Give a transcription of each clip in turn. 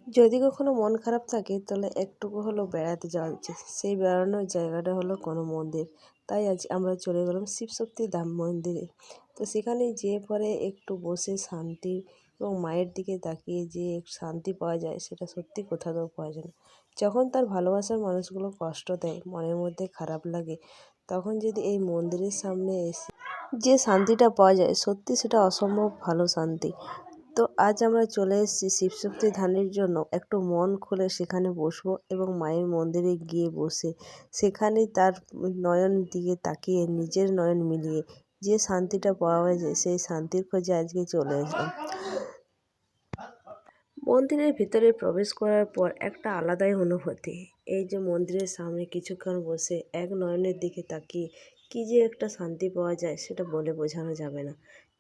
যদি কখনো মন খারাপ থাকে তাহলে একটুকু হলেও বেড়াতে যাওয়া উচিত। সেই বেড়ানোর জায়গাটা হলো কোনো মন্দির। তাই আজ আমরা চলে গেলাম শিবশক্তি ধাম মন্দিরে। তো সেখানে যেয়ে পরে একটু বসে শান্তি এবং মায়ের দিকে তাকিয়ে যে শান্তি পাওয়া যায় সেটা সত্যি কোথাও পাওয়া যায় না। যখন তার ভালোবাসার মানুষগুলো কষ্ট দেয়, মনের মধ্যে খারাপ লাগে, তখন যদি এই মন্দিরের সামনে এসে যে শান্তিটা পাওয়া যায় সত্যি সেটা অসম্ভব ভালো শান্তি। তো আজ আমরা চলে এসেছি শিবশক্তি ধ্যানের জন্য। একটু মন খুলে সেখানে বসবো এবং মায়ের মন্দিরে গিয়ে বসে সেখানে তার নয়ন দিকে তাকিয়ে নিজের নয়ন মিলিয়ে যে শান্তিটা পাওয়া যায় সেই শান্তির খোঁজে আজকে চলে আসলাম। মন্দিরের ভিতরে প্রবেশ করার পর একটা আলাদাই অনুভূতি। এই যে মন্দিরের সামনে কিছুক্ষণ বসে এক নয়নের দিকে তাকিয়ে কী যে একটা শান্তি পাওয়া যায় সেটা বলে বোঝানো যাবে না।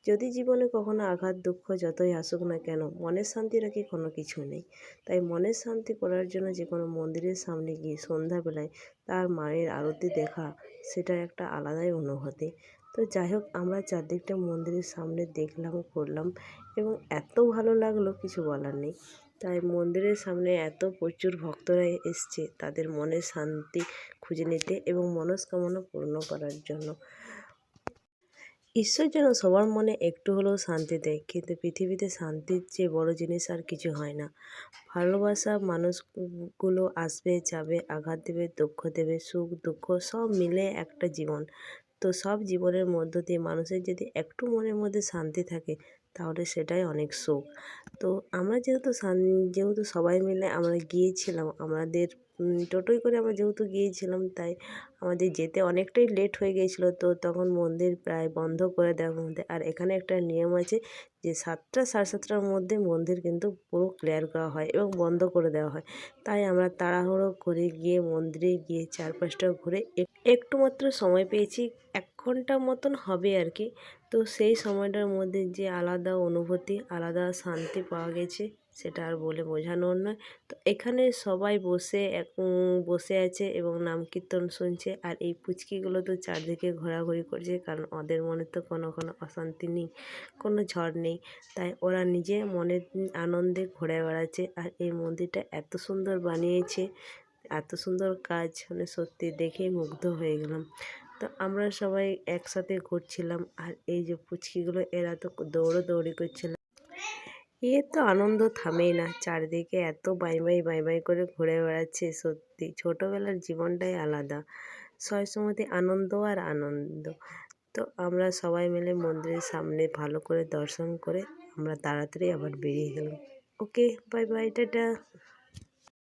যদি জীবনে কখনো আঘাত দুঃখ যতই আসুক না কেন, মনের শান্তি নাকি কোনো কিছু নেই। তাই মনের শান্তি করার জন্য যে কোনো মন্দিরের সামনে গিয়ে সন্ধ্যাবেলায় তার মায়ের আরতি দেখা, সেটা একটা আলাদাই অনুভূতি। তো যাই হোক, আমরা চারদিকটা মন্দিরের সামনে দেখলাম করলাম এবং এত ভালো লাগলো কিছু বলার নেই। তাই মন্দিরের সামনে এত প্রচুর ভক্তরা এসছে তাদের মনের শান্তি খুঁজে নিতে এবং মনস্কামনা পূর্ণ করার জন্য। ঈশ্বর যেন সবার মনে একটু হলেও শান্তি দেয়, কিন্তু পৃথিবীতে শান্তির চেয়ে বড় জিনিস আর কিছু হয় না। ভালোবাসা মানুষগুলো আসবে যাবে, আঘাত দেবে, দুঃখ দেবে, সুখ দুঃখ সব মিলে একটা জীবন। তো সব জীবনের মধ্য দিয়ে মানুষের যদি একটু মনের মধ্যে শান্তি থাকে তাহলে সেটাই অনেক সুখ। তো আমরা যেহেতু সবাই মিলে আমরা গিয়েছিলাম, আমাদের টোটোয় করে আমরা যেহেতু গিয়েছিলাম তাই আমাদের যেতে অনেকটাই লেট হয়ে গিয়েছিলো। তো তখন মন্দির প্রায় বন্ধ করে দেওয়ার মধ্যে, আর এখানে একটা নিয়ম আছে যে 7টা সাড়ে 7টার মধ্যে মন্দির কিন্তু পুরো ক্লিয়ার করা হয় এবং বন্ধ করে দেওয়া হয়। তাই আমরা তাড়াহুড়ো করে গিয়ে মন্দিরে গিয়ে চারপাশটা ঘুরে একটু মাত্র সময় পেয়েছি, 1 ঘন্টা মতন হবে আর কি। তো সেই সময়টার মধ্যে যে আলাদা অনুভূতি, আলাদা শান্তি পাওয়া গেছে সেটা আর বলে বোঝানোর নয়। তো এখানে সবাই বসে আছে এবং নাম কীর্তন শুনছে, আর এই পুচকিগুলো তো চারদিকে ঘোরাঘুরি করছে, কারণ ওদের মনে তো কোনো অশান্তি নেই, কোনো ঝড় নেই। তাই ওরা নিজে মনের আনন্দে ঘুরে বেড়াচ্ছে। আর এই মন্দিরটা এত সুন্দর বানিয়েছে, এত সুন্দর কাজ, মানে সত্যি দেখেই মুগ্ধ হয়ে গেলাম। তো আমরা সবাই একসাথে ঘুরছিলাম, আর এই যে পুচকিগুলো এরা তো দৌড়াদৌড়ি করছিল। এর তো আনন্দ থামেই না, চারদিকে এত বাই বাই বাই বাই করে ঘুরে বেড়াচ্ছে। সত্যি ছোটোবেলার জীবনটাই আলাদা, সবসময়তে আনন্দ আর আনন্দ। তো আমরা সবাই মিলে মন্দিরের সামনে ভালো করে দর্শন করে আমরা তাড়াতাড়ি আবার বেরিয়ে গেলাম। ওকে, বাই বাই, টাটা।